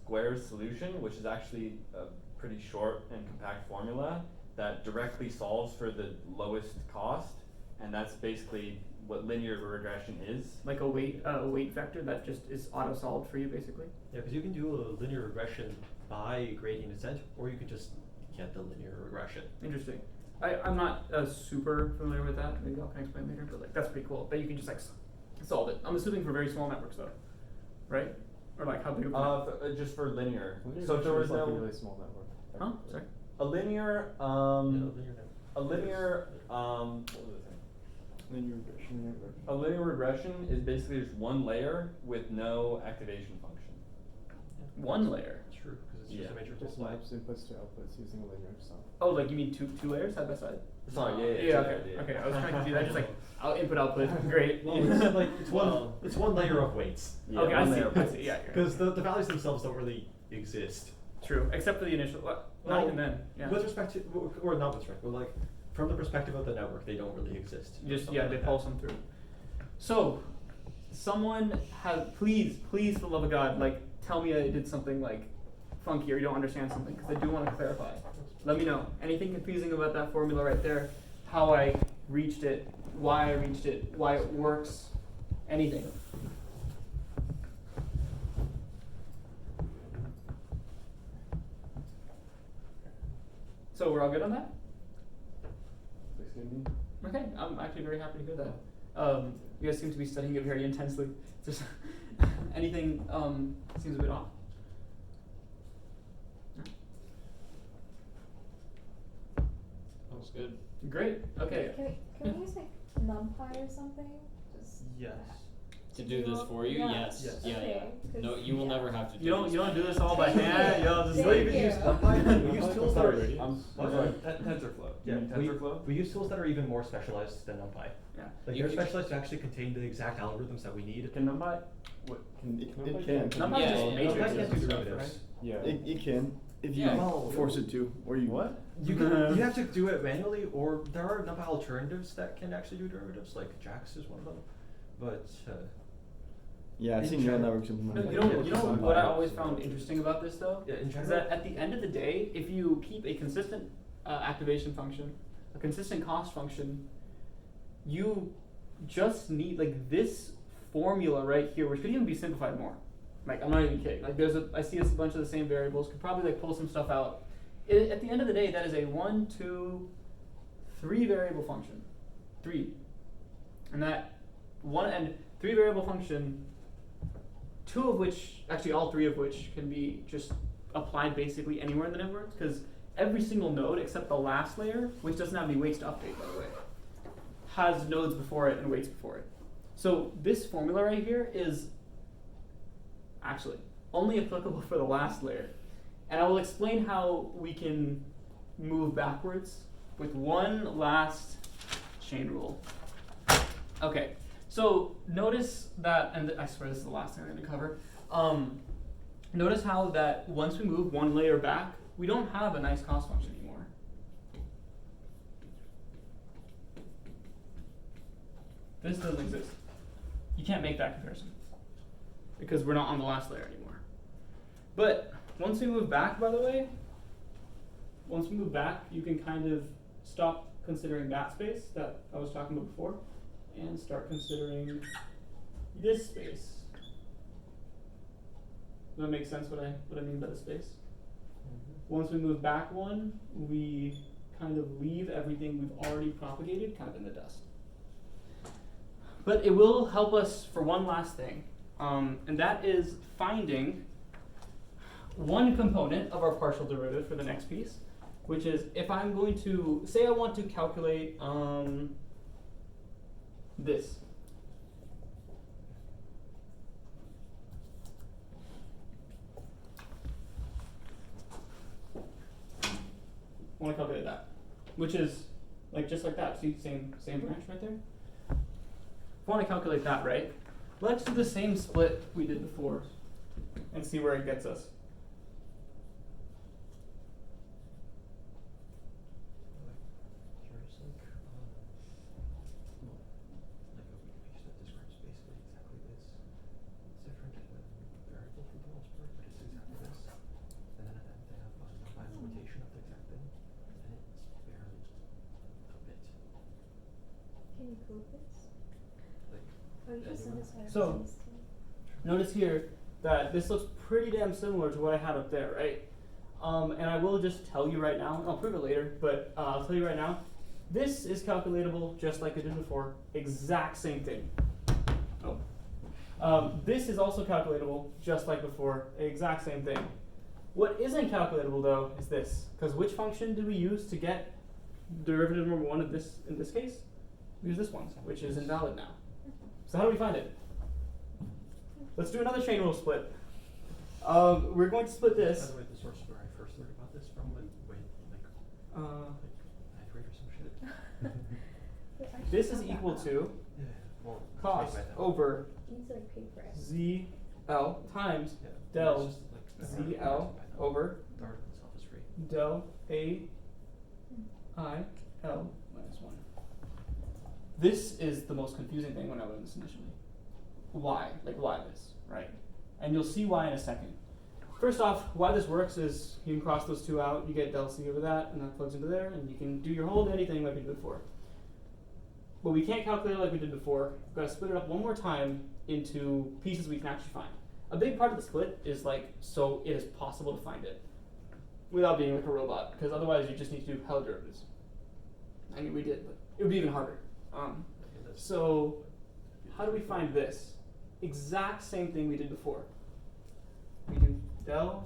squares solution, which is actually a pretty short and compact formula that directly solves for the lowest cost, and that's basically what linear regression is. Like a weight vector that just is auto-solved for you, basically? Yeah, because you can do a linear regression by gradient descent, or you can just get the linear regression. Interesting. I'm not super familiar with that. Maybe I'll explain later, but like that's pretty cool. That you can just like solve it. I'm assuming for very small networks though, right? Or like how big of a Just for linear. Linear So if there was is like no a really small network. Huh? Sorry. a linear Yeah, linear what was the thing? Linear regression network. A linear regression is basically just one layer with no activation function. One layer. It's true, because it's just Yeah. a matrix Just multiply. maps inputs to outputs using a linear sum. Oh, like you mean two layers side by side? Sorry, Yeah. Okay. I was trying to do that. Just like input output. Great. Well, it's like it's one layer of weights. Yeah, okay, I one see. layer. I see. Yeah. Because the values themselves don't really exist. True. Except for the initial. Not Well, even then. Yeah. With respect to, or not with respect, but like from the perspective of the network, they don't really exist. Just Something yeah, like they that. pulse them through. So, someone have please, for the love of God, like tell me I did something like funky or you don't understand something because I do want to clarify. Let me know anything confusing about that formula right there, how I reached it, why I reached it, why it works, anything. So we're all good on that? Okay, I'm actually very happy to hear that. You guys seem to be studying it very intensely. Just anything seems a bit off. That was good. Great. Okay. Can we use like NumPy or something? Just Yes. To do this for you? Yeah. Yes. Yes. Yeah, Okay, yeah. No, 'cause- you will yeah. never have to do You don't this. you don't do this all by hand. You'll just Thank leave you. it. use NumPy. We use tools that are I'm sorry, TensorFlow. Yeah, You mean TensorFlow? we use tools that are even more specialized than NumPy. Yeah. Like You they're can- specialized to actually contain the exact algorithms that we need. Can NumPy? It NumPy can. NumPy Yeah, just yeah, matrixes NumPy can't do and stuff, derivatives. right? Yeah. It can if you Yeah. force it to, or you What? You can, you have to do it manually, or there are NumPy alternatives that can actually do derivatives, like Jax is one of them. But Yeah, I've In seen neural general- networks No, implemented. you know what I always found interesting about this though? yeah, in Is general, that at the end of the day, if you keep a consistent activation function, a consistent cost function, you just need like this formula right here, which could even be simplified more. Like I'm not even kidding. Like I see a bunch of the same variables. Could probably like pull some stuff out. At the end of the day, that is a 1, 2, 3 variable function, 3, and that 1 and 3 variable function. 2 of which, actually all 3 of which, can be just applied basically anywhere in the network, because every single node except the last layer, which doesn't have any weights to update by the way, has nodes before it and weights before it. So this formula right here is actually only applicable for the last layer. And I will explain how we can move backwards with one last chain rule. Okay. So notice that, and I swear this is the last thing I'm going to cover. Notice how that once we move one layer back, we don't have a nice cost function anymore. This doesn't exist. You can't make that comparison because we're not on the last layer anymore. But once we move back, by the way, once we move back, you can kind of stop considering that space that I was talking about before, and start considering this space. Does that make sense what I mean by the space? Once we move back one, we kind of leave everything we've already propagated kind of in the dust. But it will help us for one last thing, and that is finding one component of our partial derivative for the next piece, which is if I'm going to, say I want to calculate this. I want to calculate that, which is like just like that. See, same branch right there. If I want to calculate that, right? Let's do the same split we did before and see where it gets us. Lupus? Like, Oh, you just sent us our So- response to- Notice here that this looks pretty damn similar to what I had up there, right? And I will just tell you right now, I'll prove it later, but I'll tell you right now, this is calculatable just like I did before, exact same thing. This is also calculatable just like before, exact same thing. What isn't calculatable though is this, because which function do we use to get derivative number one of this in this case? We use this one, which is invalid now. So how do we find it? Let's do another chain rule split. We're going to split By this. the way, the source where I first learned about this from, like, ninth grade or some shit. Wait, I should This is have that equal up. to Yeah, well, it's cost like by now. over You need to like pay for it. ZL times Yeah, del it's just, like, ZL by now. over The article itself is free. del AI L minus 1. This is the most confusing thing when I learned this initially. Why? Like, why this, right? And you'll see why in a second. First off, why this works is you can cross those two out, you get del C over that, and that plugs into there, and you can do your whole anything like we did before. But we can't calculate it like we did before. We've got to split it up one more time into pieces we can actually find. A big part of the split is like so it is possible to find it without being like a robot, because otherwise you just need to do hell derivatives. I mean, we did, but it would be even harder. Okay, that's- So how do we find this? Exact same thing we did before. We do del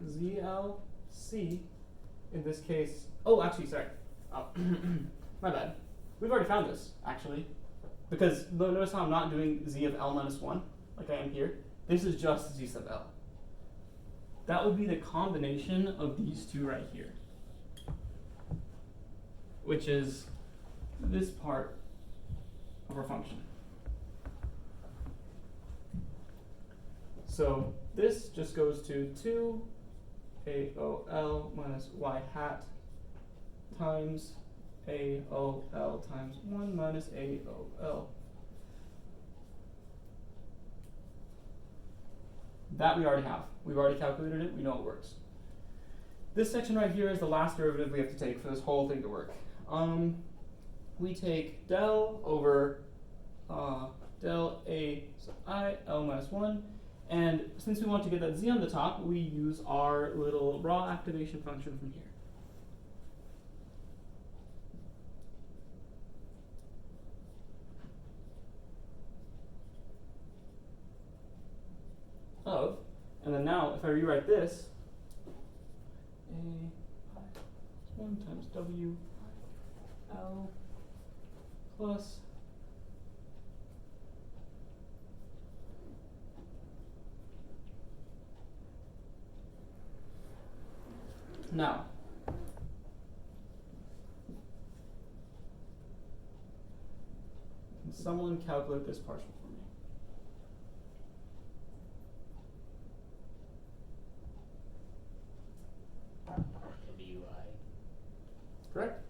ZL C, in this case. Oh, actually, sorry. Oh, my bad. We've already found this, actually. Because notice how I'm not doing Z of L minus 1, like I am here. This is just Z sub L. That would be the combination of these two right here, which is this part of our function. So this just goes to 2 AOL minus y hat times AOL times 1 minus AOL. That we already have. We've already calculated it. We know it works. This section right here is the last derivative we have to take for this whole thing to work. We take del over del A sub I L minus 1. And since we want to get that z on the top, we use our little raw activation function from here. Of, and then now if I rewrite this, A I plus 1 times W I L plus now, can someone calculate this partial for me? WI. Correct?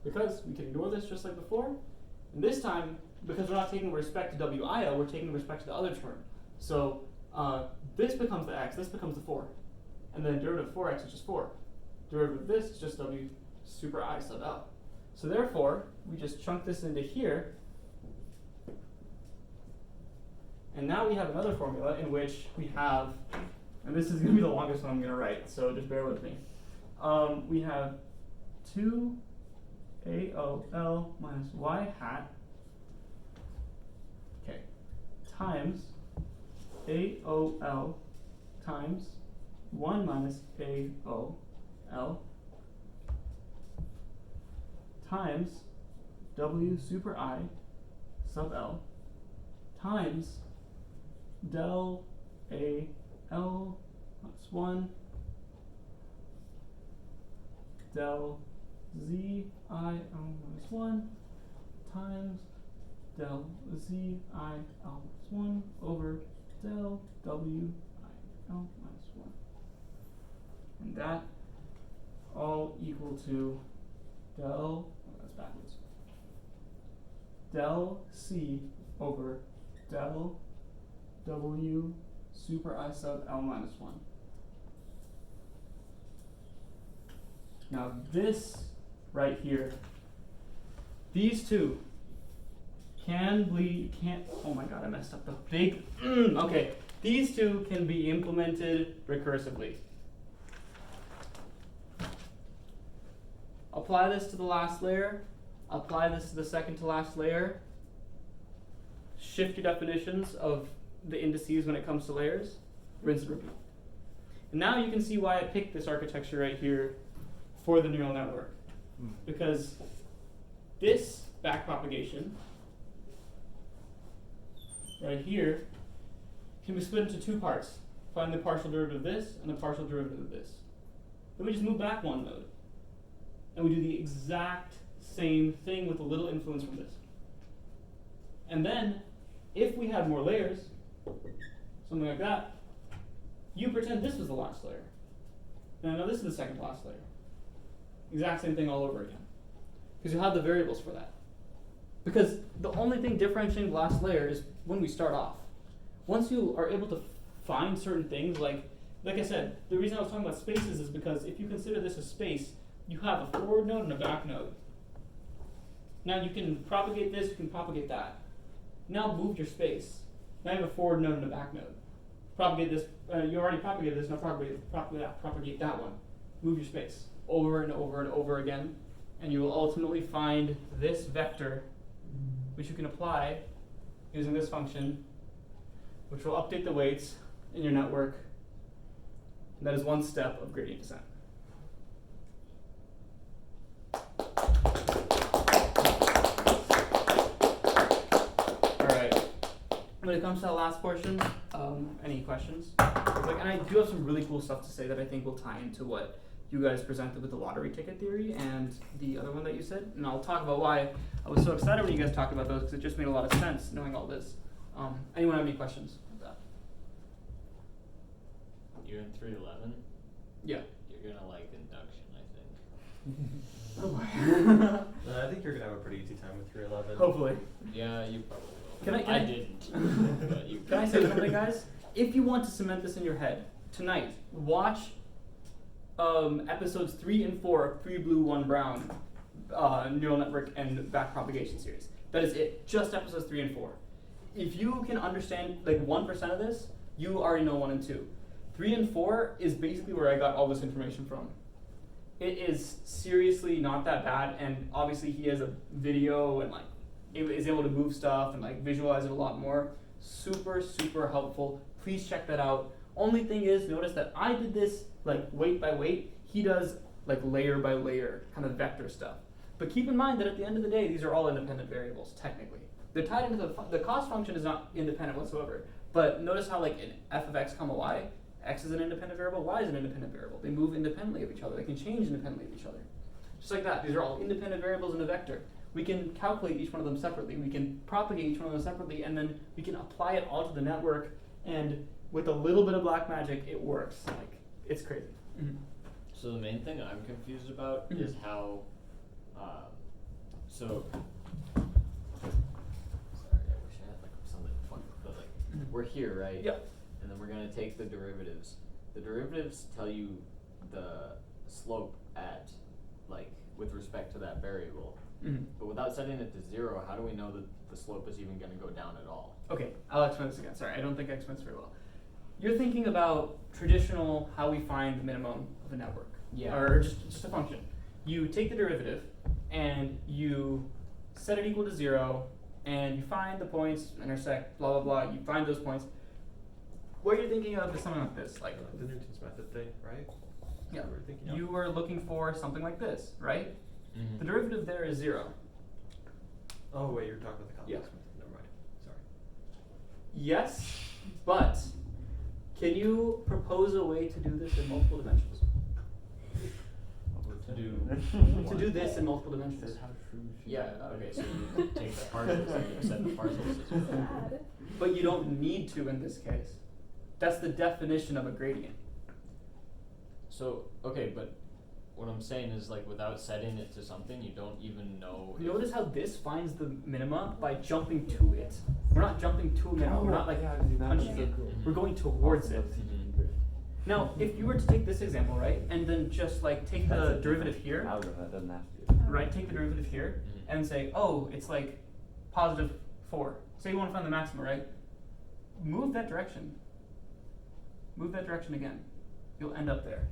Because we can ignore this just like before, and this time, because we're not taking respect to WIO, we're taking respect to the other term. So this becomes the x, this becomes the 4. And then derivative of 4x is just 4. Derivative of this is just W super I sub L. So therefore, we just chunk this into here. And now we have another formula in which we have, and this is going to be the longest one I'm going to write, so just bear with me. We have 2 AOL minus y hat, okay, times AOL times 1 minus AOL times W super I sub L times del A L minus 1 del Z I L minus 1 times del Z I L minus 1 over del W I L minus 1. And that all equal to del, oh, that's backwards, del C over del W super I sub L minus 1. Now this right here these two oh my god, I messed up the big, okay. These two can be implemented recursively. Apply this to the last layer, apply this to the second to last layer, shift your definitions of the indices when it comes to layers, rinse and repeat. And now you can see why I picked this architecture right here for the neural network. Because this backpropagation right here can be split into two parts. Find the partial derivative of this and the partial derivative of this. Then we just move back one node. And we do the exact same thing with a little influence from this. And then, if we had more layers, something like that, you pretend this was the last layer. And now this is the second to last layer. Exact same thing all over again. Because you have the variables for that. Because the only thing differentiating the last layer is when we start off. Once you are able to find certain things, like I said, the reason I was talking about spaces is because if you consider this a space, you have a forward node and a back node. Now you can propagate this, you can propagate that. Now move your space. Now you have a forward node and a back node. Propagate this, you already propagated this, now propagate that one. Move your space over and over and over again, and you will ultimately find this vector, which you can apply using this function, which will update the weights in your network. And that is one step of gradient descent. When it comes to that last portion, any questions? And I do have some really cool stuff to say that I think will tie into what you guys presented with the lottery ticket theory and the other one that you said. And I'll talk about why I was so excited when you guys talked about those, because it just made a lot of sense knowing all this. Anyone have any questions about that? You're in 311? Yeah. You're gonna like induction, I think. Oh boy. I think you're gonna have a pretty easy time with 311. Hopefully. Yeah, you probably will. I didn't. But you Can I say something, guys? If you want to cement this in your head, tonight, watch episodes 3 and 4 of 3 Blue, 1 Brown neural network and backpropagation series. That is it. Just episodes 3 and 4. If you can understand like 1% of this, you already know 1 and 2. 3 and 4 is basically where I got all this information from. It is seriously not that bad, and obviously he has a video and like is able to move stuff and like visualize it a lot more. Super, super helpful. Please check that out. Only thing is, notice that I did this like weight by weight. He does like layer by layer kind of vector stuff. But keep in mind that at the end of the day, these are all independent variables, technically. They're tied into the cost function is not independent whatsoever. But notice how like in f of x comma y, x is an independent variable, y is an independent variable. They move independently of each other. They can change independently of each other. Just like that, these are all independent variables in a vector. We can calculate each one of them separately. We can propagate each one of them separately, and then we can apply it all to the network. And with a little bit of black magic, it works. Like, it's crazy. Mm-hmm. So the main thing I'm confused about is how, sorry, I wish I had like something fun, but like, we're here, right? Yep. And then we're gonna take the derivatives. The derivatives tell you the slope at, like, with respect to that variable. Mm-hmm. But without setting it to 0, how do we know that the slope is even gonna go down at all? Okay, I'll explain this again. Sorry, I don't think I explained this very well. You're thinking about traditional how we find the minimum of a network. Yeah. Or just a function. You take the derivative and you set it equal to 0 and you find the points, intersect, blah blah blah, you find those points. What you're thinking of is something like this, like The Newton's method thing, right? yeah. We're thinking of. You are looking for something like this, right? Mm-hmm. The derivative there is 0. Oh wait, you're talking about the complex Yeah. method. Never mind. Sorry. Yes, but can you propose a way to do this in multiple dimensions? To do this in multiple dimensions. Yeah, okay, so you take the partials and you set the partials as well. Sad. But you don't need to in this case. That's the definition of a gradient. So, okay, but what I'm saying is, like, without setting it to something, you don't even know. Notice how this finds the minima by jumping to it. We're not jumping to a minima. We're not like punching it. We're going towards it. Now, if you were to take this example, right, and then just like take the derivative here, Algorithm that doesn't have to be. right? Take the derivative here, and say, oh, it's like positive 4. Say you want to find the maxima, right? Move that direction. Move that direction again. You'll end up there.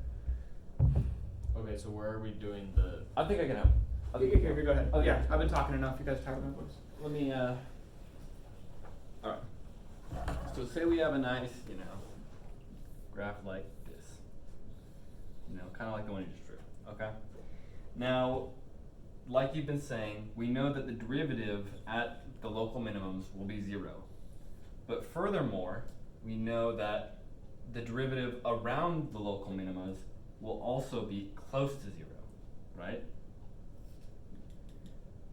Okay, so where are we doing the? I think I can help. I think I can Here, help. go ahead. Oh Okay. yeah, I've been talking enough. You guys are tired of my voice. Let me, alright. So say we have a nice, graph like this. Kind of like the one you just drew, okay? Now, like you've been saying, we know that the derivative at the local minimums will be 0. But furthermore, we know that the derivative around the local minimas will also be close to 0, right?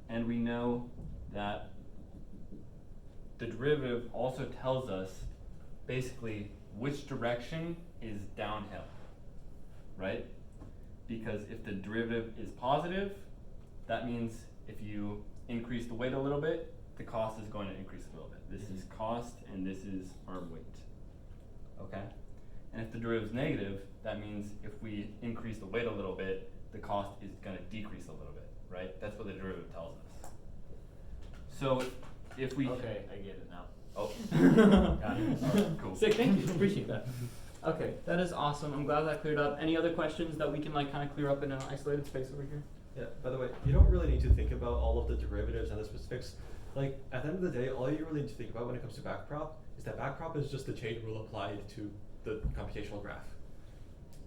And we know that the derivative also tells us basically which direction is downhill, right? Because if the derivative is positive, that means if you increase the weight a little bit, the cost is going to increase a little bit. This is cost and this is our weight, okay? And if the derivative is negative, that means if we increase the weight a little bit, the cost is going to decrease a little bit, right? That's what the derivative tells us. So if we... Okay, I get it now. Oh. Got it. Alright, cool. Sick, thank you. Appreciate that. Okay, that is awesome. I'm glad that cleared up. Any other questions that we can like kind of clear up in an isolated space over here? Yeah, by the way, you don't really need to think about all of the derivatives and the specifics. Like, at the end of the day, all you really need to think about when it comes to backprop is that backprop is just the chain rule applied to the computational graph.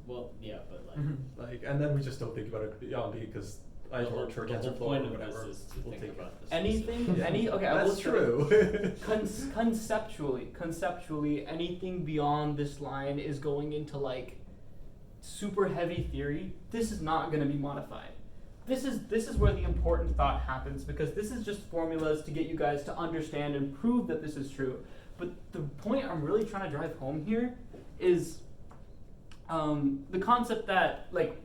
Well, yeah, but like. Like, and then we just don't think about it beyond because I The whole- or the tensor whole flow point or of whatever. this is to we'll think take about it. the Anything, Yeah. okay, I will That's say, true. conceptually, anything beyond this line is going into like super heavy theory. This is not going to be modified. This is where the important thought happens, because this is just formulas to get you guys to understand and prove that this is true. But the point I'm really trying to drive home here is the concept that like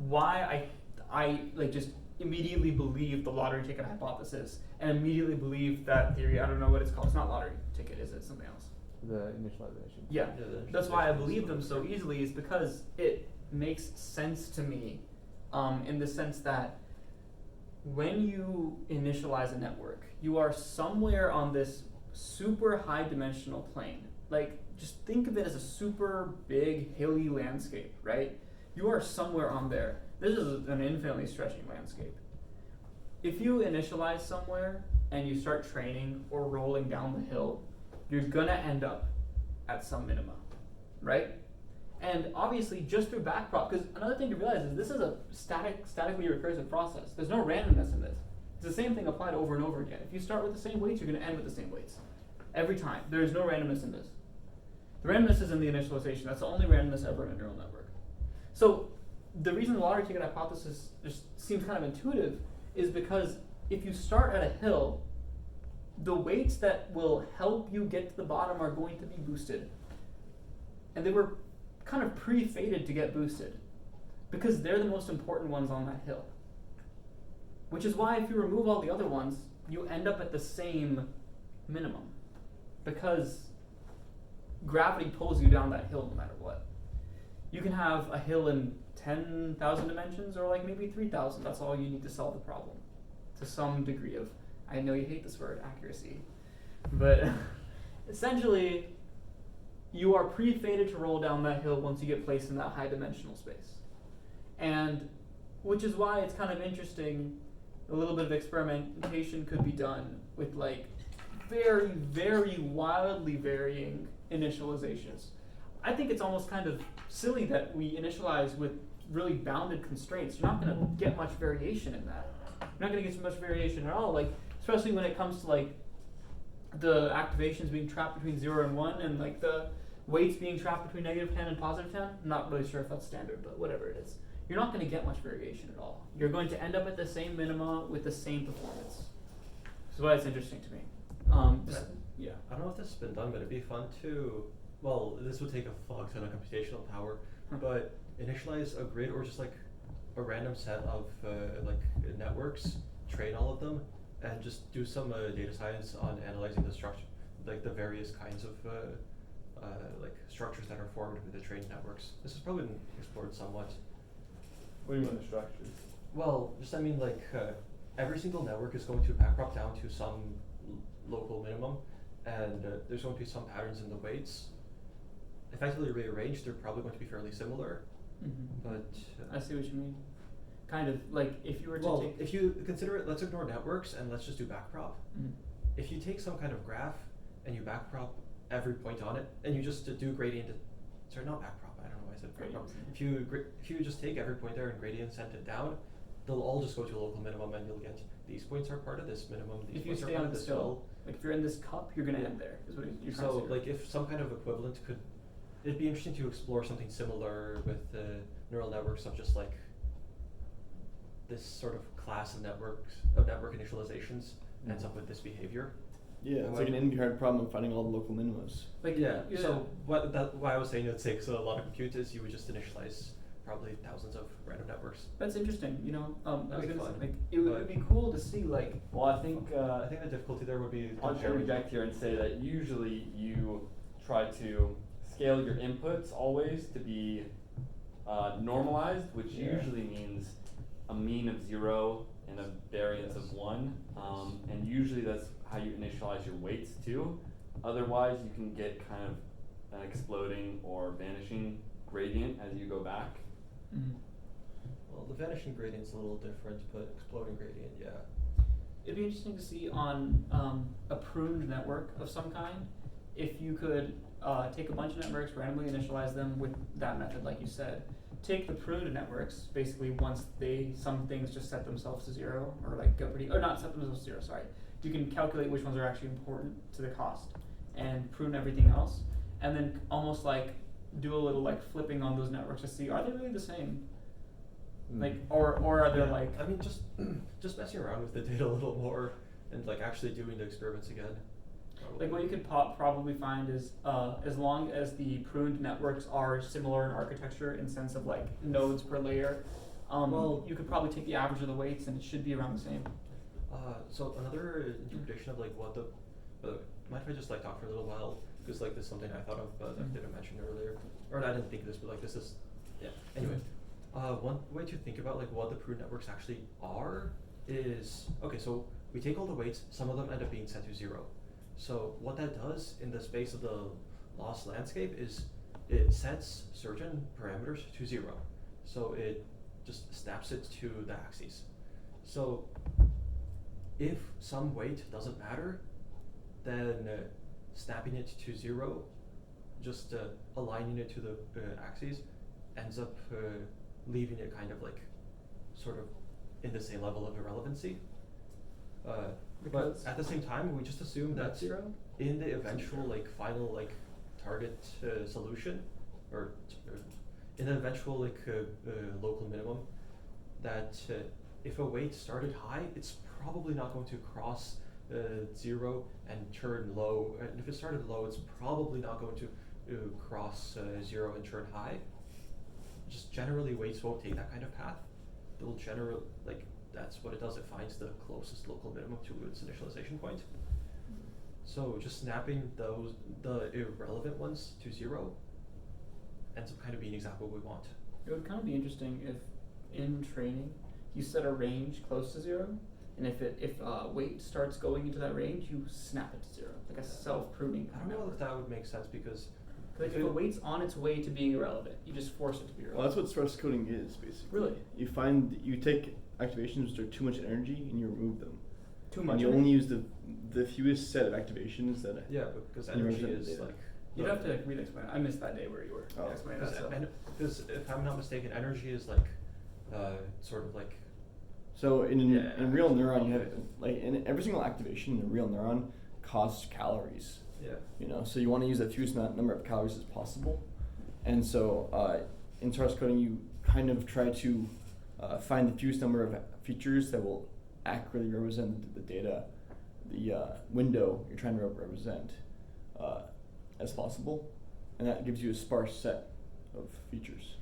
why I like just immediately believe the lottery ticket hypothesis and immediately believe that theory. I don't know what it's called. It's not lottery ticket, is it? Something else. The initialization. Yeah, Yeah, the that's why I initialization believe is them so what- easily, is because it makes sense to me, in the sense that when you initialize a network, you are somewhere on this super high dimensional plane. Like, just think of it as a super big hilly landscape, right? You are somewhere on there. This is an infinitely stretching landscape. If you initialize somewhere and you start training or rolling down the hill, you're gonna end up at some minima, right? And obviously just through backprop, because another thing to realize is this is a statically recursive process. There's no randomness in this. It's the same thing applied over and over again. If you start with the same weights, you're gonna end with the same weights. Every time. There's no randomness in this. The randomness is in the initialization. That's the only randomness ever in a neural network. So the reason the lottery ticket hypothesis just seems kind of intuitive is because if you start at a hill, the weights that will help you get to the bottom are going to be boosted. And they were kind of pre-fated to get boosted because they're the most important ones on that hill. Which is why if you remove all the other ones, you end up at the same minimum, because gravity pulls you down that hill no matter what. You can have a hill in 10,000 dimensions or like maybe 3,000. That's all you need to solve the problem to some degree of, I know you hate this word, accuracy, but essentially you are pre-fated to roll down that hill once you get placed in that high dimensional space. And which is why it's kind of interesting, a little bit of experimentation could be done with like very, very wildly varying initializations. I think it's almost kind of silly that we initialize with really bounded constraints. You're not going to get much variation in that. You're not going to get so much variation at all, like especially when it comes to like the activations being trapped between 0 and 1 and like the weights being trapped between -10 and +10. I'm not really sure if that's standard, but whatever it is. You're not going to get much variation at all. You're going to end up at the same minima with the same performance. Which is why it's interesting to me. Yeah. I don't know if this has been done, but it'd be fun to, well, this would take a fuck ton of computational power, but initialize a grid or just like a random set of like networks, train all of them, and just do some data science on analyzing the structure, like the various kinds of like structures that are formed with the trained networks. This has probably been explored somewhat. What do you mean the structures? Well, just I mean like every single network is going to backprop down to some local minimum, and there's going to be some patterns in the weights. Effectively rearranged, they're probably going to be fairly similar, but I see what you mean. Kind of like if you were to well, take. if you consider it, let's ignore networks and let's just do backprop. Mhm. If you take some kind of graph and you backprop every point on it, and you just do gradient, sorry, not backprop, I don't know why I said backprop. Gradient. If you just take every point there and gradient send it down, they'll all just go to a local minimum, and you'll get these points are part of this minimum, these If you points are stay part on of the this hill, hill. like if you're in this cup, you're gonna Yeah. end there. Is what you're trying to So say. like if some kind of equivalent could, it'd be interesting to explore something similar with neural networks of just like this sort of class of network initializations ends up with this behavior. Yeah, it's like an NP-hard problem of finding all the local minimums. Like Yeah. So why I was saying it takes a lot of compute is you would just initialize probably thousands of random networks. That's interesting. You know, I was That'd be gonna say, fun. like it would But- be cool to see like. Well, I think I think the difficulty there would be I'll comparing- interject here and say that usually you try to scale your inputs always to be normalized, which Yeah. usually means a mean of 0 and a variance Yes. of 1. And usually that's how you initialize your weights too. Otherwise, you can get kind of an exploding or vanishing gradient as you go back. Well, the vanishing gradient's a little different, but exploding gradient, yeah. It'd be interesting to see on a pruned network of some kind if you could take a bunch of networks, randomly initialize them with that method, like you said. Take the pruned networks, basically once some things just set themselves to 0 or like go pretty, or not set themselves to 0, sorry. You can calculate which ones are actually important to the cost and prune everything else, and then almost like do a little like flipping on those networks to see are they really the same, like or are they Yeah, like. I mean, just messing around with the data a little more and like actually doing the experiments again. Like what you could probably find is as long as the pruned networks are similar in architecture in sense of like nodes per layer, Well- you could probably take the average of the weights and it should be around the same. So another interpretation of like what the, mind if I just like talk for a little while, because like this is something I thought of that I didn't mention earlier, or I didn't think of this, but like this is, yeah. Anyway, one way to think about like what the pruned networks actually are is, okay, so we take all the weights, some of them end up being set to 0. So what that does in the space of the loss landscape is it sets certain parameters to 0. So it just snaps it to the axes. So if some weight doesn't matter, then snapping it to 0, just aligning it to the axes, ends up leaving it kind of like sort of in the same level of irrelevancy. But Because at the same time, we just assume that 0? in the eventual like final like target solution, or in the eventual like local minimum, that if a weight started high, it's probably not going to cross 0 and turn low. And if it started low, it's probably not going to cross 0 and turn high. Just generally, weights won't take that kind of path. They'll generally like. That's what it does. It finds the closest local minimum to its initialization point. So just snapping the irrelevant ones to 0 ends up kind of being exactly what we want. It would kind of be interesting if in training you set a range close to 0, and if weight starts going into that range, you snap it to 0, like a self-pruning I kind don't of know if network. that would make sense because Like if a weight's on its way to being irrelevant, you just force it to be Well, irrelevant. that's what source coding is, basically. Really? You take activations which are too much energy and you remove them. Too And much. you of it? only use the fewest set of activations that. yeah, because and you energy represent is data. like. You'd have to re-explain it. I missed that day where you were Oh. explaining that stuff. Because if I'm not mistaken, energy is like sort of like. So in Yeah, a real actually, neuron, you have okay. like in every single activation in a real neuron costs calories. Yeah. You know, so you want to use the fewest number of calories as possible, and so in source coding you kind of try to find the fewest number of features that will accurately represent the data, the window you're trying to represent as possible, and that gives you a sparse set of features.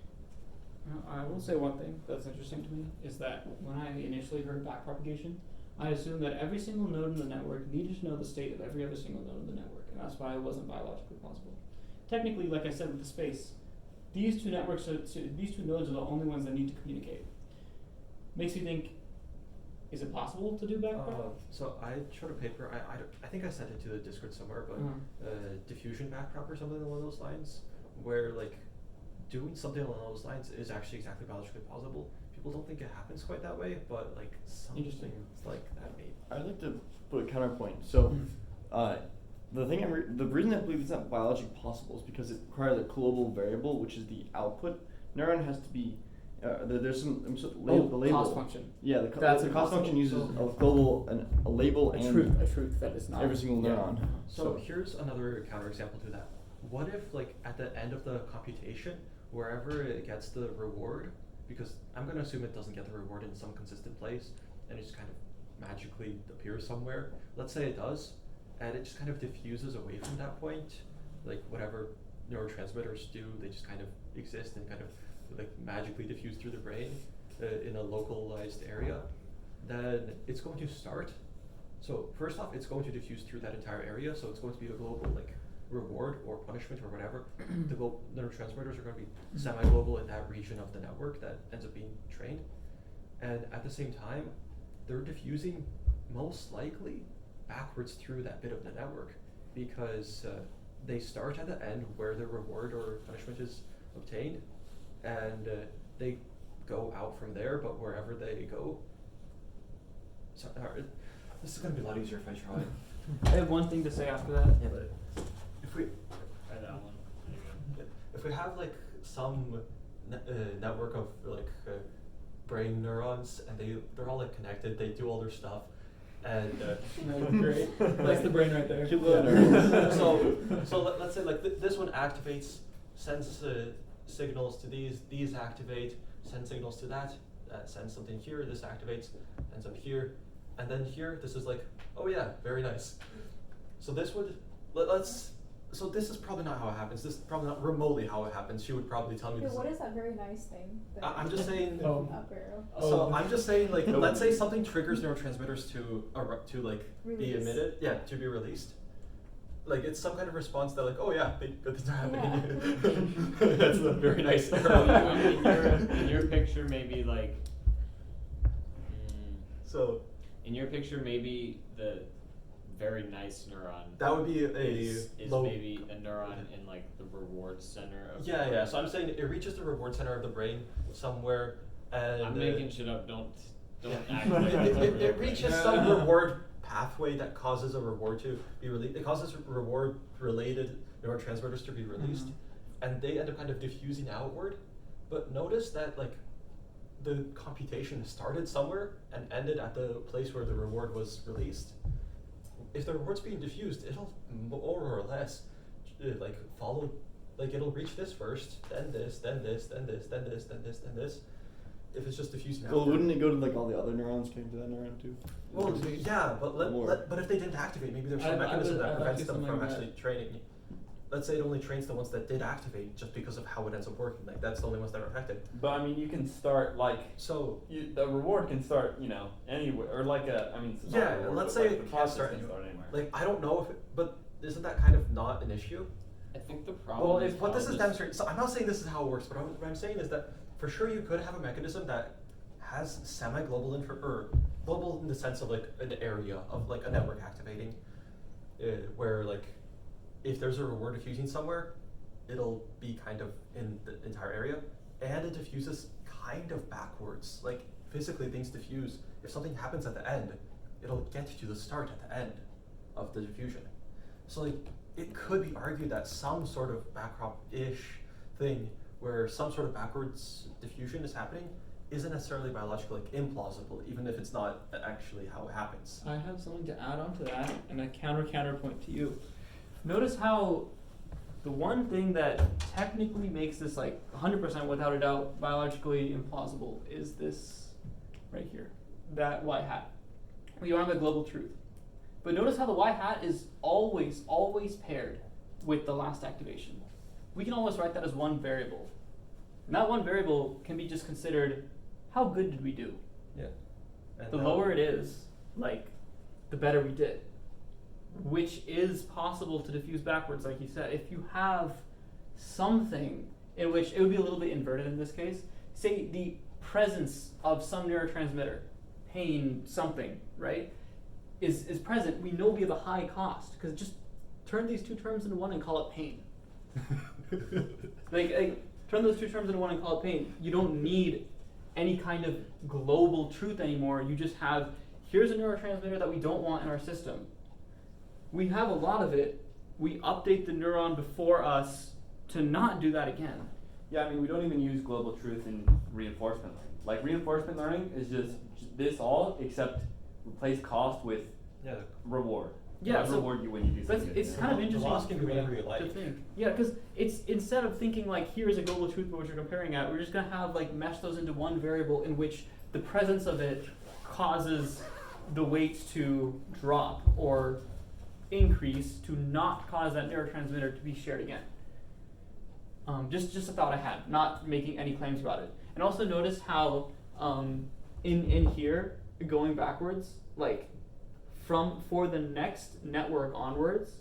I will say one thing that's interesting to me is that when I initially heard backpropagation, I assumed that every single node in the network needed to know the state of every other single node in the network, and that's why it wasn't biologically possible. Technically, like I said with the space, these two nodes are the only ones that need to communicate. Makes me think, Is it possible to do backprop? So I showed a paper. I think I sent it to the Discord somewhere, but diffusion backprop or something along those lines, where like doing something along those lines is actually exactly biologically possible. People don't think it happens quite that way, but like something like that maybe. I'd like to put a counterpoint. So, Mhm. the reason I believe it's not biologically possible is because it requires a global variable, which is the output neuron has to be. There's some the label. Cost function. Yeah, the That's cost function impossible. uses a global a label A and truth that is not every single yeah. neuron. So here's another counterexample to that. What if, like, at the end of the computation, wherever it gets the reward, because I'm going to assume it doesn't get the reward in some consistent place, and it just kind of magically appears somewhere. Let's say it does, and it just kind of diffuses away from that point, like whatever neurotransmitters do, they just kind of exist and kind of like magically diffuse through the brain in a localized area. Then it's going to start. So first off, it's going to diffuse through that entire area, so it's going to be a global like reward or punishment or whatever. The neurotransmitters are going to be semi-global in that region of the network that ends up being trained. And at the same time, they're diffusing most likely backwards through that bit of the network, because they start at the end where the reward or punishment is obtained, and they go out from there, but wherever they go. So, this is going to be a lot easier if I try. I have one thing to say after that. Yeah, but if we Try that one. There you go. if we have like some network of like brain neurons, and they're all like connected, they do all their stuff, and Great. That's the brain right there. Cute little nerds. so let's say like this one activates, sends signals to these activate, send signals to that sends something here, this activates, ends up here, and then here this is like, oh yeah, very nice. So this would so this is probably not how it happens. This is probably not remotely how it happens. She would probably tell me Okay, this. what is that very nice thing? I'm just saying. Oh. Up arrow. So I'm just saying, like, let's say something triggers neurotransmitters to like be Release. emitted, to be released. Like it's some kind of response that, like, oh yeah, good things are happening. That's a very nice So arrow. in your picture, maybe like. So In your picture, maybe the very nice neuron. that would be is low. maybe a neuron in like the reward center of. Yeah. So I'm saying it reaches the reward center of the brain somewhere, and I'm making shit up. Don't Yeah. act like It reaches some reward pathway that causes a reward to be released. It causes reward-related neurotransmitters to be released, and they end up kind of diffusing outward. But notice that like the computation started somewhere and ended at the place where the reward was released. If the reward's being diffused, it'll more or less like follow. Like it'll reach this first, then this, then this, then this, then this, then this, then this. If it's just diffusing Well, outward. wouldn't it go to like all the other neurons connected to that neuron too? Well, yeah, but More. but if they didn't activate, maybe there's some I mechanism would- that I'd prevents argue them from something like actually that. training. Let's say it only trains the ones that did activate just because of how it ends up working. Like that's the only ones that are affected. But I mean, you can start like So the reward can start, anywhere, or like it's not Yeah, a reward, let's but, say like, it the can process start can anywhere. start anywhere. like I don't know if it, but isn't that kind of not an issue? I think the problem. Well, is what this is just- demonstrating. So I'm not saying this is how it works, but what I'm saying is that for sure you could have a mechanism that has semi-global or global in the sense of like an area of like a network activating, where like if there's a reward diffusing somewhere, it'll be kind of in the entire area, and it diffuses kind of backwards. Like physically things diffuse. If something happens at the end, it'll get you to the start at the end of the diffusion. So like it could be argued that some sort of backprop-ish thing where some sort of backwards diffusion is happening isn't necessarily biologically like implausible, even if it's not actually how it happens. I have something to add on to that, and a counterpoint to you. Notice how the one thing that technically makes this like 100% without a doubt biologically implausible is this right here, that Y hat. We are on the global truth. But notice how the Y hat is always paired with the last activation. We can almost write that as one variable. And that one variable can be just considered, how good did we do? Yeah. And The now- lower it is, like, the better we did. Which is possible to diffuse backwards, like you said. If you have something in which it would be a little bit inverted in this case, say the presence of some neurotransmitter pain something, right, is present, we know we have a high cost, because just turn these two terms into one and call it pain. like turn those two terms into one and call it pain. You don't need any kind of global truth anymore. You just have, here's a neurotransmitter that we don't want in our system. We have a lot of it. We update the neuron before us to not do that again. Yeah, I mean, we don't even use global truth in reinforcement learning. Like, reinforcement learning is just this all, except replace cost with Yeah. reward. Yeah, Like, so reward you when you do That's, something. it's good. kind of The interesting loss can be whatever you like. to think. Yeah, because it's, instead of thinking like, here's a global truth but what you're comparing at, we're just gonna have like mesh those into one variable in which the presence of it causes the weight to drop or increase to not cause that neurotransmitter to be shared again. Just a thought I had, not making any claims about it. And also notice how in here, going backwards, like for the next network onwards,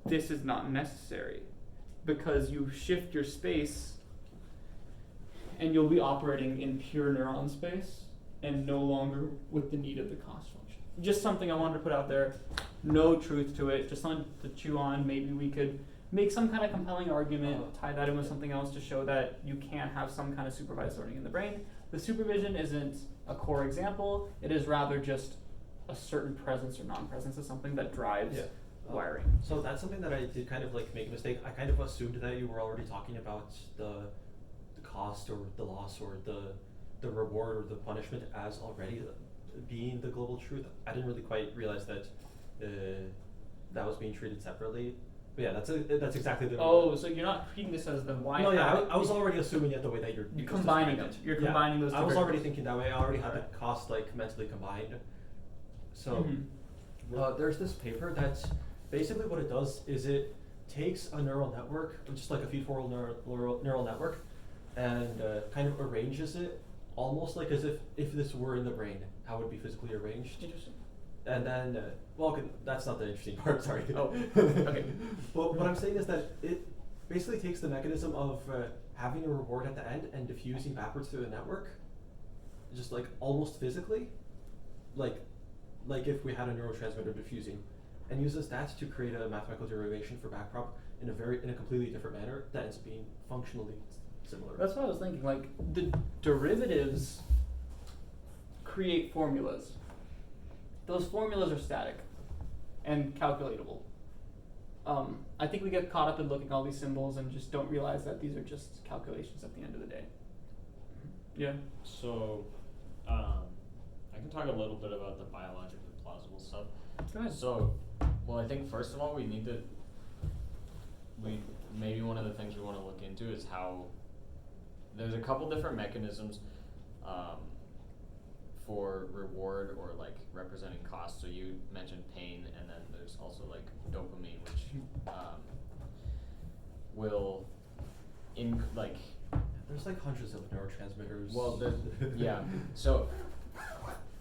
this is not necessary because you shift your space and you'll be operating in pure neuron space and no longer with the need of the cost function. Just something I wanted to put out there. No truth to it, just something to chew on. Maybe we could make some kind of compelling argument, tie that in with something else to show that you can have some kind of supervised learning in the brain. The supervision isn't a core example, it is rather just a certain presence or non-presence of something that drives Yeah. wiring. So that's something that I did kind of like make a mistake. I kind of assumed that you were already talking about the cost or the loss or the reward or the punishment as already being the global truth. I didn't really quite realize that that was being treated separately. But yeah, that's exactly the. Oh, so you're not treating this as the y. No, yeah, I was already assuming it the way that you're You're just combining described them. it. You're Yeah, combining those two I was already variables. thinking that way. I already had Okay. the cost like mentally combined. So Mhm. there's this paper that's basically what it does is it takes a neural network, just like a feed-forward neural network, and kind of arranges it almost like as if this were in the brain, how it would be physically arranged. Interesting. And then, well, that's not the interesting part, sorry. Oh, okay. Well, what I'm saying is that it basically takes the mechanism of having a reward at the end and diffusing backwards through the network, just like almost physically, like if we had a neurotransmitter diffusing, and uses that to create a mathematical derivation for backprop in a completely different manner that ends up being functionally similar. That's what I was thinking. Like the derivatives create formulas. Those formulas are static and calculatable. I think we get caught up in looking at all these symbols and just don't realize that these are just calculations at the end of the day. Yeah. So, I can talk a little bit about the biologically plausible stuff. Go ahead. So, well, I think first of all, maybe one of the things we want to look into is how there's a couple different mechanisms for reward or like representing cost. So you mentioned pain, and then there's also like dopamine, which will There's like hundreds of neurotransmitters. well, yeah. So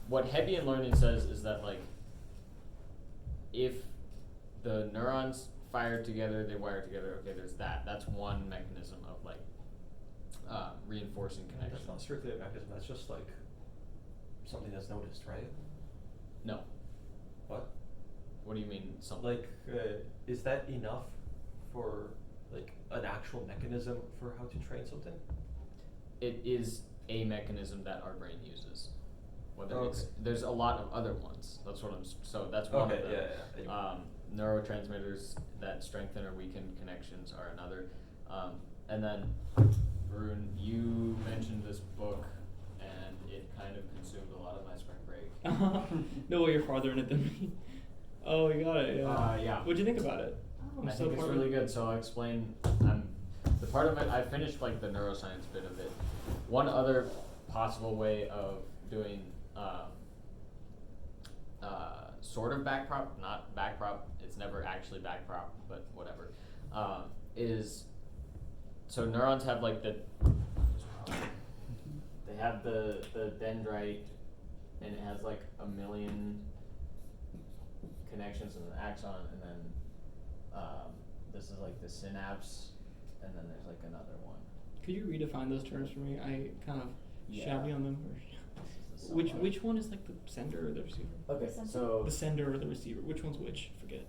what Hebbian learning says is that like if the neurons fire together, they wire together. Okay, there's that. That's one mechanism of like reinforcing connection. That's not strictly a mechanism. That's just like something that's noticed, right? No. What? What do you mean something? Like, is that enough for like an actual mechanism for how to train something? It is a mechanism that our brain uses. Whether Okay. there's a lot of other ones. That's what so that's one Okay, of them. yeah. Neurotransmitters that strengthen or weaken connections are another. And then, Varun, you mentioned this book, and it kind of consumed a lot of my spring break. No way you're farther in it than me. Oh, we got it. Yeah. Yeah. What'd you think about it? I think it's really good. So I'll explain. The part of it, I finished like the neuroscience bit of it. One other possible way of doing sort of backprop, not backprop. It's never actually backprop, but whatever. Is so neurons have like they have the dendrite, and it has like 1 million connections in the axon, and then this is like the synapse, and then there's like another one. Could you redefine those terms for me? I kind of Yeah. shabby on them. This is the so Which like- which one is like the sender or the receiver? Okay, Sensor? so The sender or the receiver? Which one's which? Forget.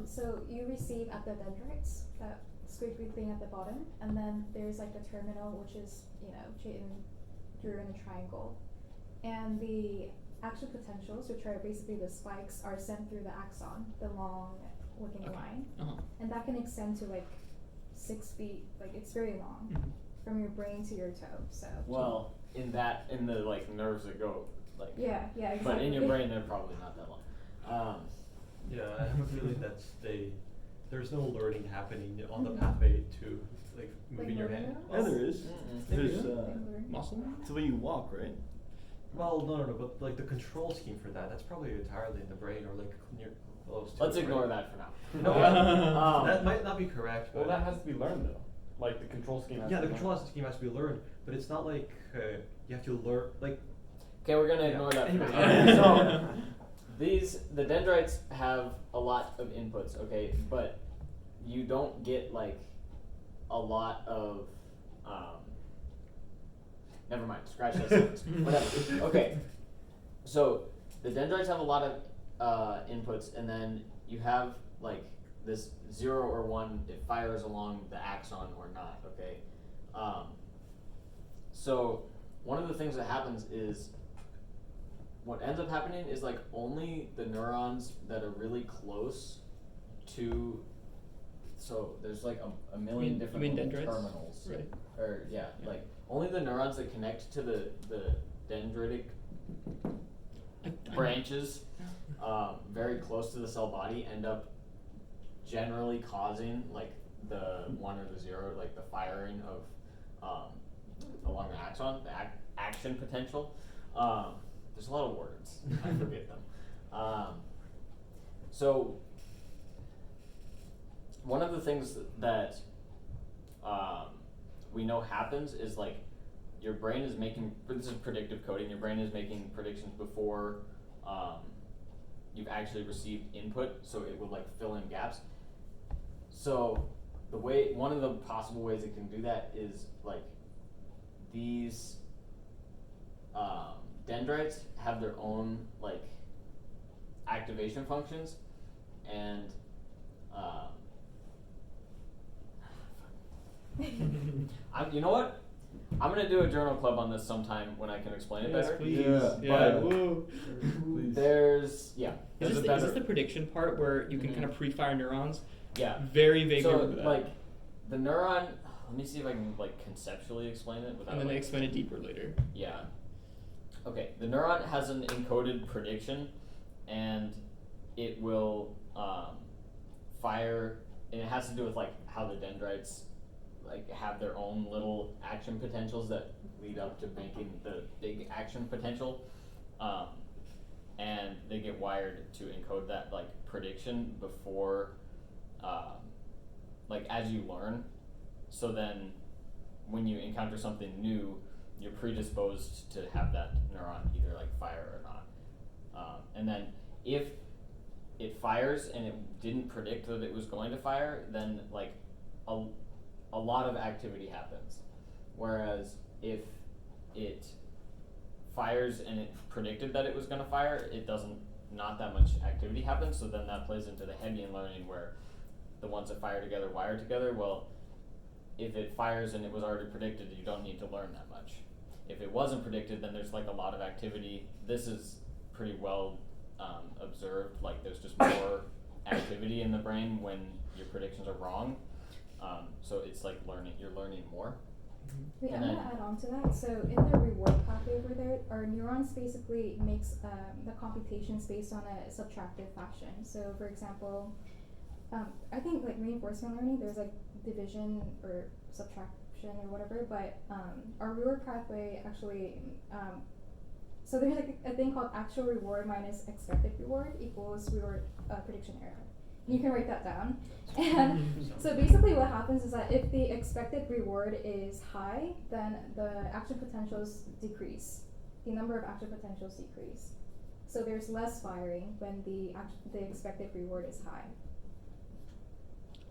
So you receive at the dendrites, that squiggly thing at the bottom, and then there's like the terminal, which is, drew in a triangle. And the action potentials, which are basically the spikes, are sent through the axon, the long looking Okay. line. Uh-huh. And that can extend to like 6 feet, like it's very long, Mhm. from your brain to your toe, so. well, in the like nerves that go like Yeah, exactly. But in your brain they're probably not that long. Yeah, I have a feeling that there's no learning happening on the Mhm. pathway to like Like moving your motor hand. neurons? Yeah, there is. Mm-mm. There's Like Muscle memory? it's the way you walk, right? Well, no, but like the control scheme for that's probably entirely in the brain or like near close to. Let's it, ignore right? that for now. You know what? That might not be correct. Well, but that has to be learned though. Like the control scheme has yeah, to the be control learned. scheme has to be learned, but it's not like you have to learn like. Okay, we're gonna Yeah. ignore that for Anyway. now. So the dendrites have a lot of inputs, okay, but you don't get like a lot of never mind, scratch that sentence. Whatever. Okay. So the dendrites have a lot of inputs, and then you have like this 0 or 1, it fires along the axon or not, okay? So one of the things that happens is what ends up happening is like only the neurons that are really close to, so there's like a million You different mean little dendrites? terminals. Right. Or yeah, Yeah. like only the neurons that connect to the dendritic branches very close to the cell body end up generally causing like the 1 or the 0, like the firing of along the axon, the action potential. There's a lot of words, I forget them. So one of the things that we know happens is like your brain is making, this is predictive coding, your brain is making predictions before you've actually received input, so it would like fill in gaps. So one of the possible ways it can do that is like these dendrites have their own like activation functions, and you know what? I'm gonna do a journal club on this sometime when I can explain it Yes, better. please. Yeah. Yeah. But Woo. there's Is there's this, a the, better is this the prediction part where you can kind of pre-fire neurons? yeah. Very vaguely So remember that. like the neuron. Let me see if I can like conceptually explain it without. and then like, explain it deeper later. Yeah. Okay, the neuron has an encoded prediction, and it will fire, and it has to do with like how the dendrites like have their own little action potentials that lead up to making the big action potential, and they get wired to encode that like prediction before, like as you learn. So then, when you encounter something new, you're predisposed to have that neuron either like fire or not. And then if it fires and it didn't predict that it was going to fire, then like a lot of activity happens. Whereas if it fires and it predicted that it was going to fire, it doesn't, not that much activity happens. So then that plays into the Hebbian learning where the ones that fire together wire together. Well, if it fires and it was already predicted, you don't need to learn that much. If it wasn't predicted, then there's like a lot of activity. This is pretty well observed. Like there's just more activity in the brain when your predictions are wrong. So it's like you're learning more. Wait, I'm And gonna then- add on to that. So in the reward pathway over there, our neurons basically makes the computations based on a subtractive fashion. So for example, I think like reinforcement learning, there's like division or subtraction or whatever, but our reward pathway actually, so there's like a thing called actual reward minus expected reward equals reward prediction error. And you can write that down. And so basically what happens is that if the expected reward is high, then the action potentials decrease. The number of action potentials decrease. So there's less firing when the expected reward is high.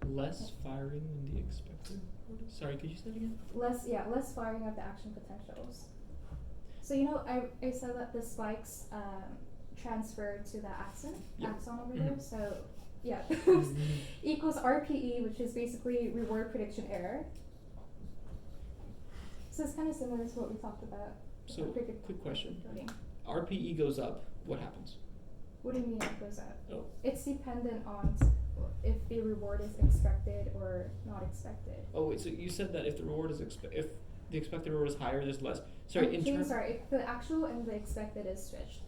Less firing than the expected. Sorry, could you say that again? Less firing of the action potentials. So I said that the spikes transfer to the axon over there. So yeah, equals RPE, which is basically reward prediction error. So it's kind of similar to what we talked about. So, quick question. Coding. RPE goes up, what happens? What do you mean it goes up? Oh. It's dependent on if the reward is expected or not expected. Oh wait, so you said that if the reward is if the expected reward is higher, there's less. Sorry, If the actual and the expected is switched.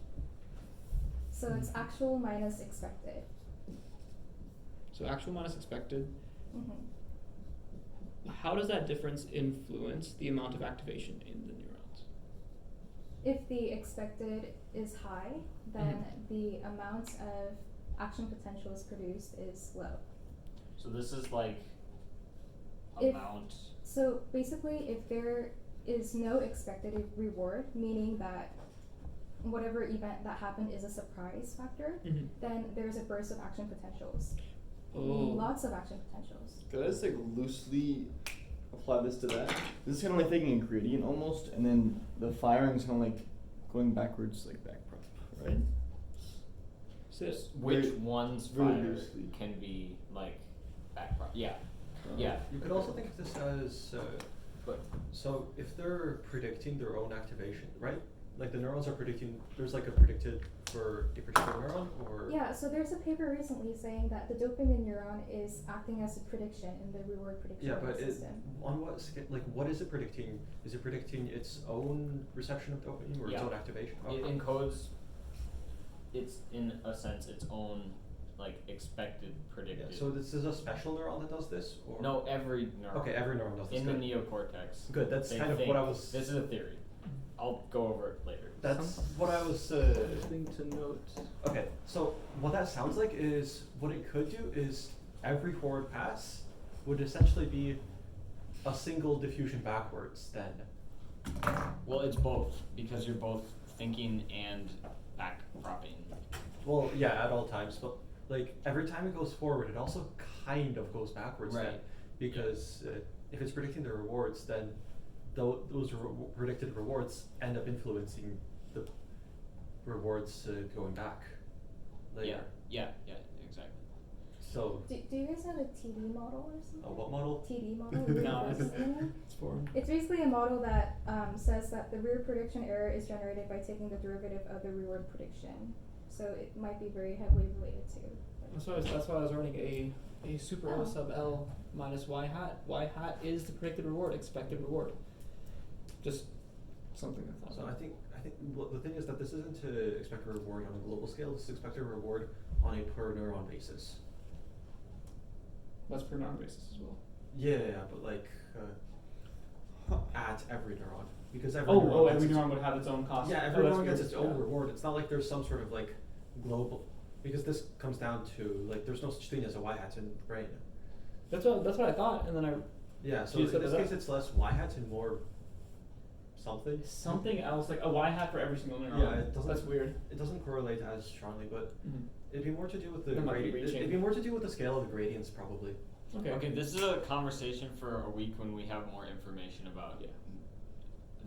So it's actual minus expected. So actual minus expected. Mm-hmm. How does that difference influence the amount of activation in the neurons? If the expected is high, then the amount of action potentials produced is low. So this is like If- amount. So basically, if there is no expected reward, meaning that whatever event that happened is a surprise factor, then there's a burst of action potentials. Lots of action potentials. Could I just like loosely apply this to that? This is kind of like taking a gradient almost, and then the firing is kind of like going backwards, like backprop, right? So Which very- ones very fire loosely. can be like backprop? Yeah. Yeah. You could also think of this as, But so if they're predicting their own activation, right? Like the neurons are predicting, there's like a predicted for a particular neuron, or? Yeah, so there's a paper recently saying that the dopamine neuron is acting as a prediction in the reward prediction Yeah, but system. on what like what is it predicting? Is it predicting its own reception of dopamine or its Yeah. own activation? it Okay. encodes. It's in a sense its own like expected predicted. Yeah, so this is a special neuron that does this, or? No, every neuron. Okay, every neuron does this. In the Good. neocortex. Good, that's they kind of think- what I was. This is a theory. I'll go over it later. That's what I was. thing to note. Okay, so what that sounds like is what it could do is every forward pass would essentially be a single diffusion backwards then. Well, it's both because you're both thinking and backpropping. Well, yeah, at all times, but like every time it goes forward, it also kind of goes backwards then, Right. because if it's predicting the rewards, then those predicted rewards end up influencing the rewards going back later. Yeah, exactly. So, Do you guys have a TD model or something? what model? TD model? No, reinforcement learning? It's for It's basically a model that says that the rear prediction error is generated by taking the derivative of the reward prediction. So it might be very heavily related to. that's why I was running a super O Oh. sub L minus y hat. Y hat is the predicted reward, expected reward. Just something I thought. So I think well, the thing is that this isn't to expect a reward on a global scale. This is expected reward on a per neuron basis. That's per neuron basis as well. Yeah, but like at every neuron, because every Oh, neuron every gets its- neuron would have its own cost. Yeah, every that's neuron gets weird. its own Yeah. reward. It's not like there's some sort of like global, because this comes down to like there's no such thing as a y-hat in the brain. That's what I thought, and then I Yeah, so You in said this that- case it's less y-hats and more something. something else like a y hat for every single neuron. Yeah, it doesn't. That's weird. It doesn't correlate as strongly, but Mhm. it'd be more to do with the That might be gradient. It'd reaching. be more to do with the scale of the gradients, probably. Okay, this is a conversation for a week when we have more information about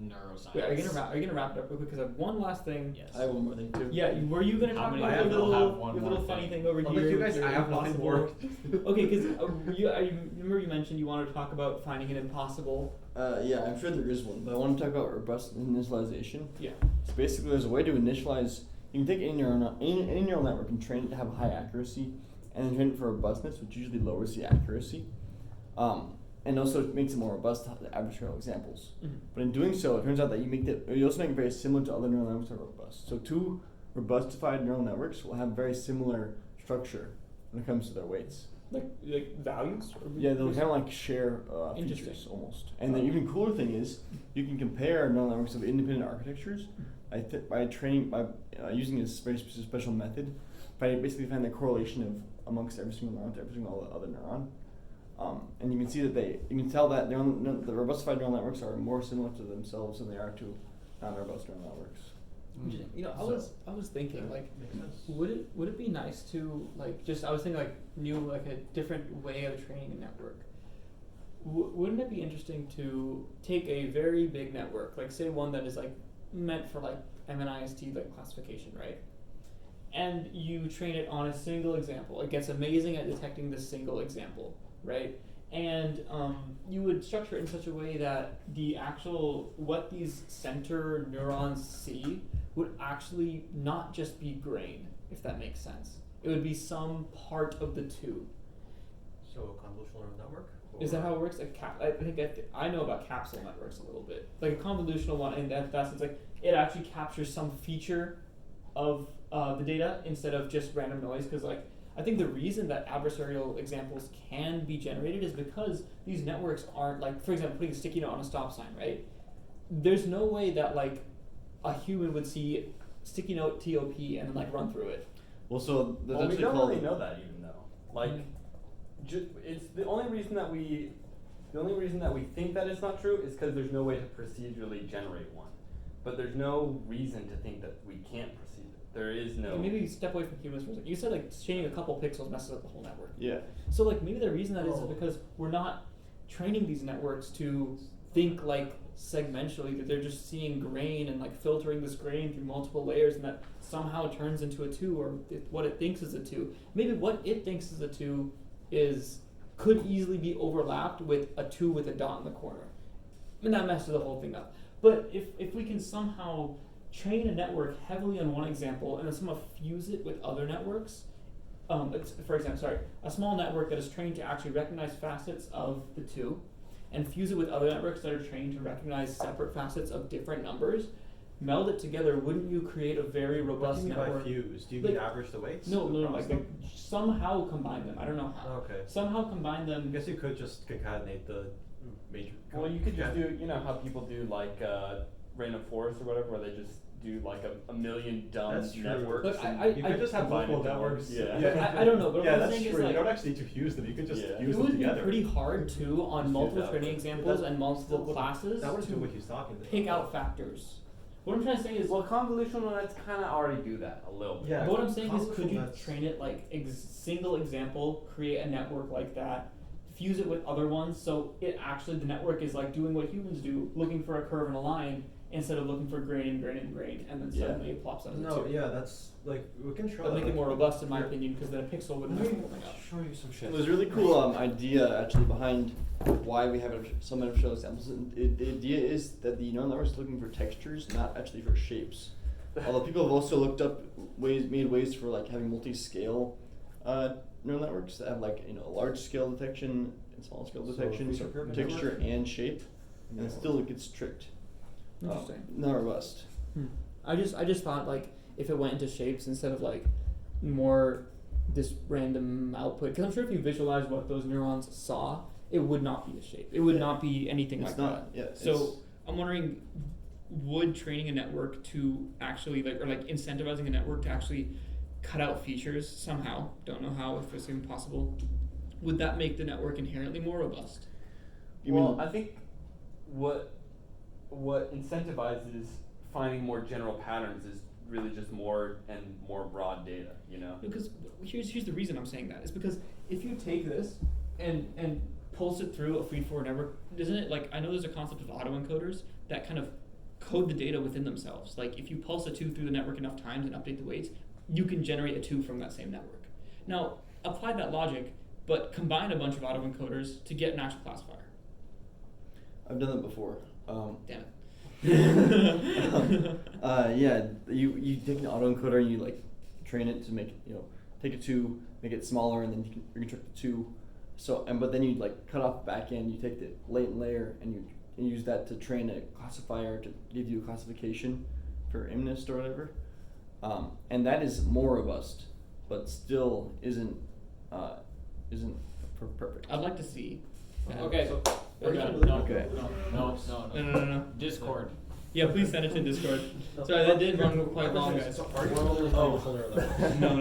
neuroscience. Wait, are you gonna wrap it up real quick? Because I have one last thing. Yes. I have one more thing too. Yeah, were you gonna How talk many about of your you little, have one your more little funny thing? thing over Unlike here? you with guys, your I have nothing more. Okay, because I remember you mentioned you wanted to talk about finding it impossible. Yeah, I'm sure there is one, but I want to talk about robust initialization. Yeah. So basically, there's a way to initialize. You can take any neural network and train it to have high accuracy, and then train it for robustness, which usually lowers the accuracy, and also makes it more robust to the adversarial examples. Mhm. But in doing so, it turns out that you also make it very similar to other neural networks that are robust. So two robustified neural networks will have very similar structure when it comes to their weights. Like values? Or Yeah, they'll kind of like share Interesting. features almost. And the even cooler thing is, you can compare neural networks of independent architectures by training by using this very special method. By basically finding the correlation of amongst every single neuron to every single other neuron. And you can see that you can tell that the robustified neural networks are more similar to themselves than they are to non-robust neural networks. You know, I was thinking like, Makes sense. would it be nice to like just I was thinking like like a different way of training a network. Wouldn't it be interesting to take a very big network, like say one that is like meant for like MNIST like classification, right? And you train it on a single example. It gets amazing at detecting this single example, right? And you would structure it in such a way that the actual, what these center neurons see would actually not just be grain, if that makes sense. It would be some part of the two. So a convolutional neural network? Is that how it works? I know about capsule networks a little bit. Like a convolutional one, and that's it's like it actually captures some feature of the data instead of just random noise. Because like I think the reason that adversarial examples can be generated is because these networks aren't like, for example, putting a sticky note on a stop sign, right? There's no way that like a human would see sticky note TOP and then like run through it. Well, so that's Well, we actually don't called. really know that even though. Like, it's the only reason that we think that it's not true is because there's no way to procedurally generate one. But there's no reason to think that we can't proceed it. There is no. Maybe step away from humans for a second. You said like changing a couple pixels messes up the whole network. Yeah. So like maybe the reason that is because we're not training these networks to think like segmentally, that they're just seeing grain and like filtering this grain through multiple layers, and that somehow turns into a 2, or what it thinks is a 2. Maybe what it thinks is a 2 could easily be overlapped with a 2 with a dot in the corner. And that messes the whole thing up. But if we can somehow train a network heavily on one example and then somehow fuse it with other networks, for example, a small network that is trained to actually recognize facets of the 2, and fuse it with other networks that are trained to recognize separate facets of different numbers, meld it together, wouldn't you create a very robust What do you mean network? by fuse? Do you Like, mean average the weights? No, Across like them? somehow combine them. I don't know how. Okay. Somehow combine them. I guess you could just concatenate the major. Well, you could just do, you know how people do like random forest or whatever, where they just do like a million dumb That's true. networks. Look, and You could just have combine multiple into one. networks. Yeah. I don't know, but yeah, what I'm that's saying is true. like, You don't actually need to fuse them. You could just Yeah. use it them would together. be pretty hard too on Just do multiple that. training But examples and multiple That classes wouldn't to do what he's talking about. pick out factors. What I'm trying to say is, Well, convolutional nets kind of already do that a little bit. Yeah. what I'm saying is, could convolutional you nets- train it like single example, create a network like that, fuse it with other ones, so it actually, the network is like doing what humans do, looking for a curve and a line instead of looking for grain and grain and grain, and then Yeah. suddenly it plops out as a No, 2. yeah, that's like we can try But that. make it more like, robust in my yeah. opinion, because then a pixel wouldn't mess the whole thing up. Show you some shit. There's a really cool idea actually behind why we have some adversarial examples. And the idea is that the neural network is looking for textures, not actually for shapes. Although people have also looked up made ways for like having multi-scale neural networks that have like large scale detection and small scale So detection, feature so curve texture network? and shape, and it Yeah. still gets tricked. Interesting. Not robust. I just thought like if it went into shapes instead of like more this random output, because I'm sure if you visualize what those neurons saw, it would not be a shape. It would not be anything It's like not. that. Yeah. So it's- I'm wondering, would training a network to actually like incentivizing a network to actually cut out features somehow, don't know how, if it's even possible, would that make the network inherently more robust? you Well, mean I think what incentivizes finding more general patterns is really just more and more broad data, you know? Because here's the reason I'm saying that is because if you take this and pulse it through a feed-forward network, doesn't it, like, I know there's a concept of autoencoders that kind of code the data within themselves. Like if you pulse a 2 through the network enough times and update the weights, you can generate a 2 from that same network. Now apply that logic, but combine a bunch of autoencoders to get an actual classifier. I've done that before. Damn it. Yeah, you take an autoencoder and you like train it to make take a 2, make it smaller, and then you can reconstruct the 2. So but then you like cut off back end. You take the latent layer and you use that to train a classifier to give you a classification for imnist or whatever. And that is more robust, but still isn't perfect. I'd like to see. Okay. So, We're are you done. really- No, Okay. no. No. Discord. Yeah, please send it to Discord. Sorry, that did run quite long, guys. So are you really Oh. convolutional neural networks? No.